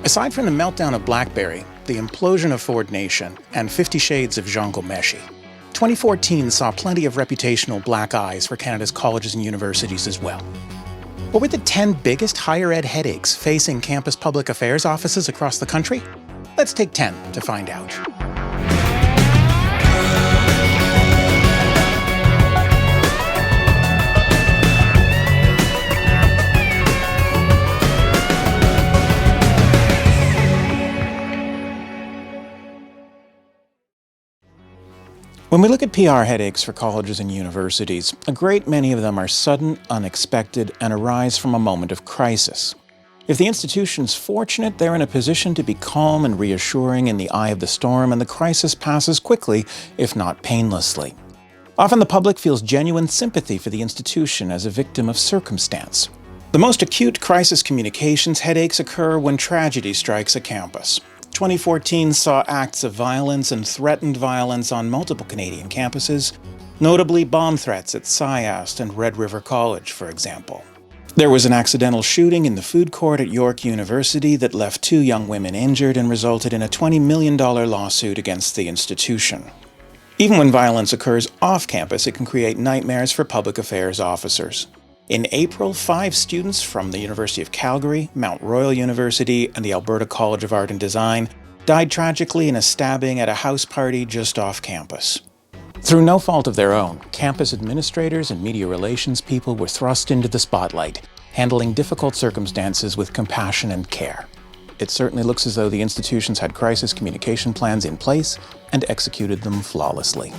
Aside from the meltdown of BlackBerry, the implosion of Ford Nation, and 50 Shades of Jean Gomeschi, 2014 saw plenty of reputational black eyes for Canada's colleges and universities as well. What were the 10 biggest higher ed headaches facing campus public affairs offices across the country? Let's take 10 to find out. When we look at PR headaches for colleges and universities, a great many of them are sudden, unexpected, and arise from a moment of crisis. If the institution's fortunate, they're in a position to be calm and reassuring in the eye of the storm, and the crisis passes quickly, if not painlessly. Often the public feels genuine sympathy for the institution as a victim of circumstance. The most acute crisis communications headaches occur when tragedy strikes a campus. 2014 saw acts of violence and threatened violence on multiple Canadian campuses, notably bomb threats at SciAst and Red River College, for example. There was an accidental shooting in the food court at York University that left 2 young women injured and resulted in a $20 million lawsuit against the institution. Even when violence occurs off campus, it can create nightmares for public affairs officers. In April, 5 students from the University of Calgary, Mount Royal University, and the Alberta College of Art and Design died tragically in a stabbing at a house party just off campus. Through no fault of their own, campus administrators and media relations people were thrust into the spotlight, handling difficult circumstances with compassion and care. It certainly looks as though the institutions had crisis communication plans in place and executed them flawlessly.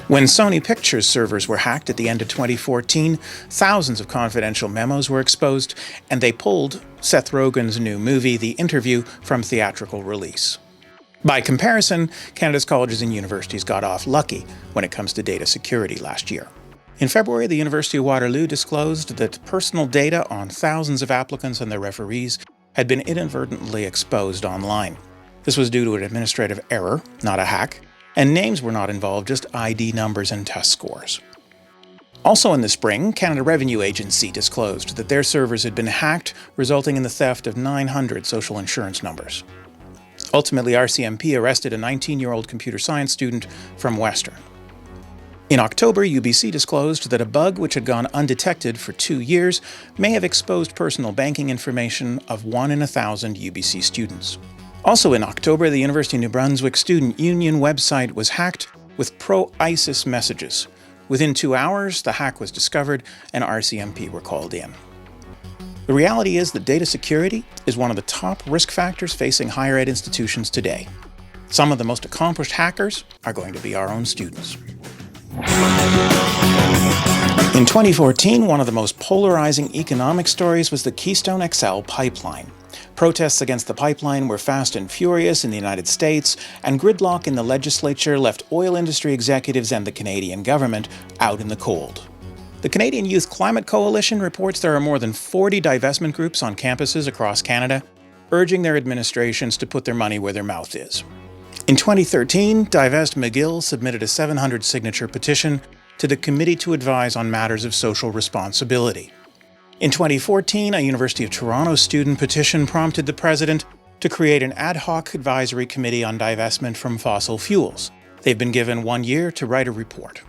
When Sony Pictures servers were hacked at the end of 2014, thousands of confidential memos were exposed, and they pulled Seth Rogen's new movie, The Interview, from theatrical release. By comparison, Canada's colleges and universities got off lucky when it comes to data security last year. In February, the University of Waterloo disclosed that personal data on thousands of applicants and their referees had been inadvertently exposed online. This was due to an administrative error, not a hack, and names were not involved, just ID numbers and test scores. Also in the spring, Canada Revenue Agency disclosed that their servers had been hacked, resulting in the theft of 900 social insurance numbers. Ultimately, RCMP arrested a 19-year-old computer science student from Western. In October, UBC disclosed that a bug which had gone undetected for 2 years may have exposed personal banking information of 1 in 1,000 UBC students. Also in October, the University of New Brunswick Student Union website was hacked with pro-ISIS messages. Within 2 hours, the hack was discovered and RCMP were called in. The reality is that data security is one of the top risk factors facing higher ed institutions today. Some of the most accomplished hackers are going to be our own students. In 2014, one of the most polarizing economic stories was the Keystone XL pipeline. Protests against the pipeline were fast and furious in the United States, and gridlock in the legislature left oil industry executives and the Canadian government out in the cold. The Canadian Youth Climate Coalition reports there are more than 40 divestment groups on campuses across Canada, urging their administrations to put their money where their mouth is. In 2013, Divest McGill submitted a 700-signature petition to the Committee to Advise on Matters of Social Responsibility. In 2014, a University of Toronto student petition prompted the President to create an ad hoc advisory committee on divestment from fossil fuels. They've been given 1 year to write a report.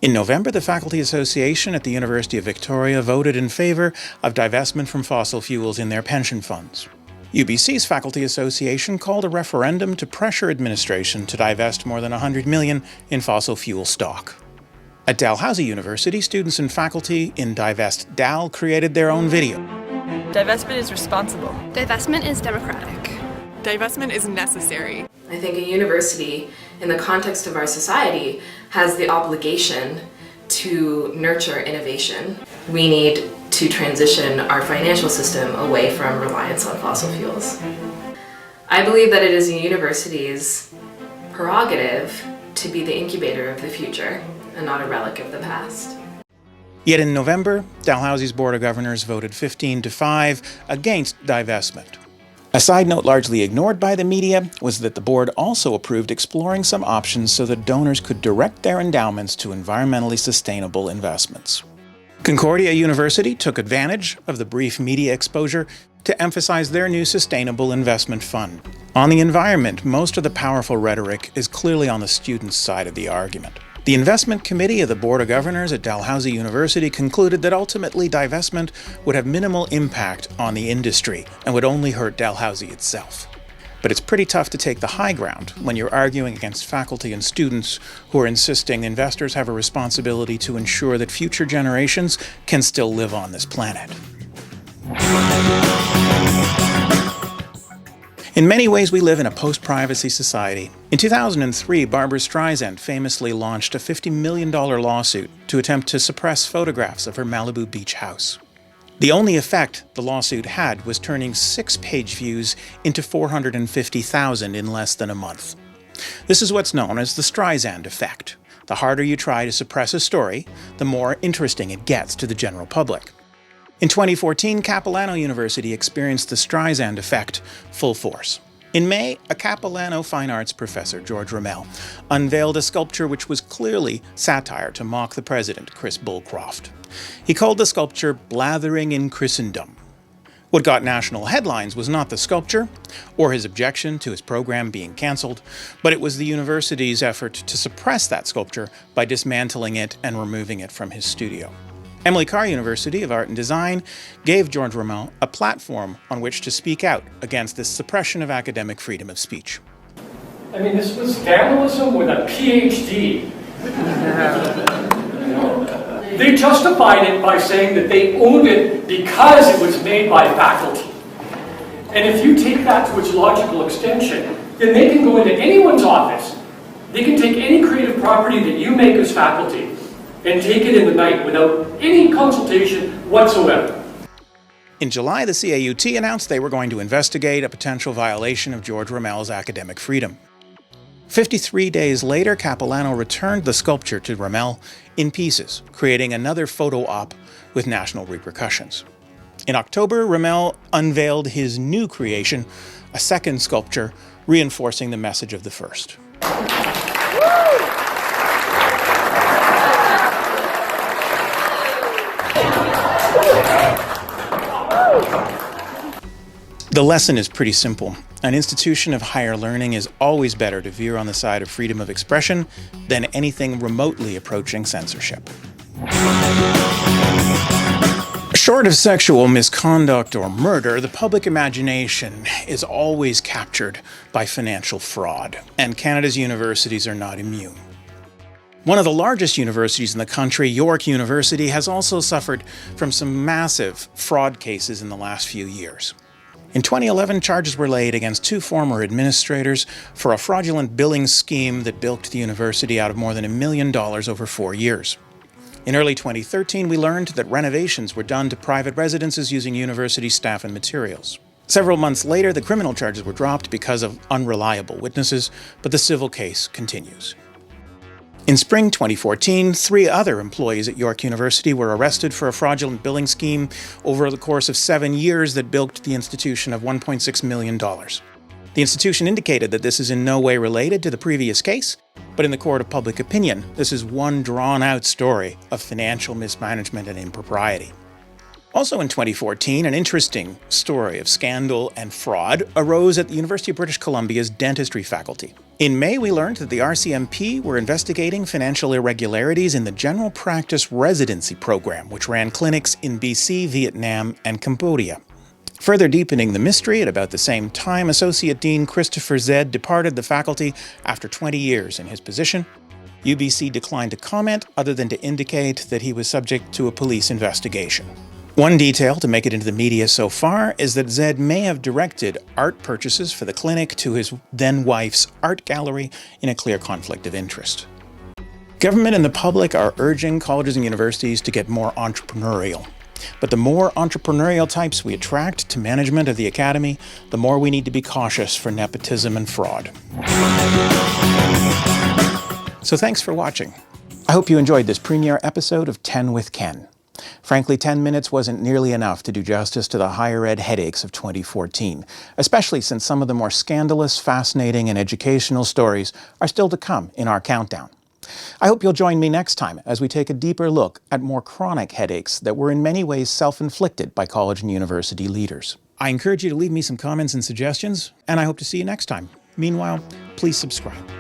In November, the Faculty Association at the University of Victoria voted in favour of divestment from fossil fuels in their pension funds. UBC's Faculty Association called a referendum to pressure administration to divest more than $100 million in fossil fuel stock. At Dalhousie University, students and faculty in Divest Dal created their own video. Divestment is responsible. Divestment is democratic. Divestment is necessary. I think a university, in the context of our society, has the obligation to nurture innovation. We need to transition our financial system away from reliance on fossil fuels. I believe that it is a university's prerogative to be the incubator of the future and not a relic of the past. Yet in November, Dalhousie's Board of Governors voted 15-5 against divestment. A side note largely ignored by the media was that the board also approved exploring some options so that donors could direct their endowments to environmentally sustainable investments. Concordia University took advantage of the brief media exposure to emphasize their new sustainable investment fund. On the environment, most of the powerful rhetoric is clearly on the students' side of the argument. The investment committee of the Board of Governors at Dalhousie University concluded that ultimately divestment would have minimal impact on the industry and would only hurt Dalhousie itself. But it's pretty tough to take the high ground when you're arguing against faculty and students who are insisting investors have a responsibility to ensure that future generations can still live on this planet. In many ways, we live in a post-privacy society. In 2003, Barbra Streisand famously launched a $50 million lawsuit to attempt to suppress photographs of her Malibu beach house. The only effect the lawsuit had was turning 6 page views into 450,000 in less than a month. This is what's known as the Streisand effect. The harder you try to suppress a story, the more interesting it gets to the general public. In 2014, Capilano University experienced the Streisand effect full force. In May, a Capilano fine arts professor, George Rommel, unveiled a sculpture which was clearly satire to mock the president, Chris Bullcroft. He called the sculpture Blathering in Christendom. What got national headlines was not the sculpture, or his objection to his program being cancelled, but it was the university's effort to suppress that sculpture by dismantling it and removing it from his studio. Emily Carr University of Art and Design gave George Rommel a platform on which to speak out against this suppression of academic freedom of speech. I mean, this was vandalism with a PhD. They justified it by saying that they owned it because it was made by faculty. And if you take that to its logical extension, then they can go into anyone's office. They can take any creative property that you make as faculty and take it in the night without any consultation whatsoever. In July, the CAUT announced they were going to investigate a potential violation of George Rommel's academic freedom. 53 days later, Capilano returned the sculpture to Rommel in pieces, creating another photo op with national repercussions. In October, Rommel unveiled his new creation, a second sculpture, reinforcing the message of the first. The lesson is pretty simple. An institution of higher learning is always better to veer on the side of freedom of expression than anything remotely approaching censorship. Short of sexual misconduct or murder, the public imagination is always captured by financial fraud, and Canada's universities are not immune. One of the largest universities in the country, York University, has also suffered from some massive fraud cases in the last few years. In 2011, charges were laid against 2 former administrators for a fraudulent billing scheme that bilked the university out of more than $1 million over 4 years. In early 2013, we learned that renovations were done to private residences using university staff and materials. Several months later, the criminal charges were dropped because of unreliable witnesses, but the civil case continues. In spring 2014, 3 other employees at York University were arrested for a fraudulent billing scheme over the course of 7 years that bilked the institution of $1.6 million. The institution indicated that this is in no way related to the previous case, but in the court of public opinion, this is one drawn-out story of financial mismanagement and impropriety. Also in 2014, an interesting story of scandal and fraud arose at the University of British Columbia's dentistry faculty. In May, we learned that the RCMP were investigating financial irregularities in the general practice residency program, which ran clinics in BC, Vietnam, and Cambodia. Further deepening the mystery, at about the same time, Associate Dean Christopher Zed departed the faculty after 20 years in his position. UBC declined to comment, other than to indicate that he was subject to a police investigation. One detail to make it into the media so far is that Zed may have directed art purchases for the clinic to his then-wife's art gallery in a clear conflict of interest. Government and the public are urging colleges and universities to get more entrepreneurial. But the more entrepreneurial types we attract to management of the academy, the more we need to be cautious for nepotism and fraud. So thanks for watching. I hope you enjoyed this premiere episode of 10 with Ken. Frankly, 10 minutes wasn't nearly enough to do justice to the higher ed headaches of 2014, especially since some of the more scandalous, fascinating, and educational stories are still to come in our countdown. I hope you'll join me next time as we take a deeper look at more chronic headaches that were in many ways self-inflicted by college and university leaders. I encourage you to leave me some comments and suggestions, and I hope to see you next time. Meanwhile, please subscribe.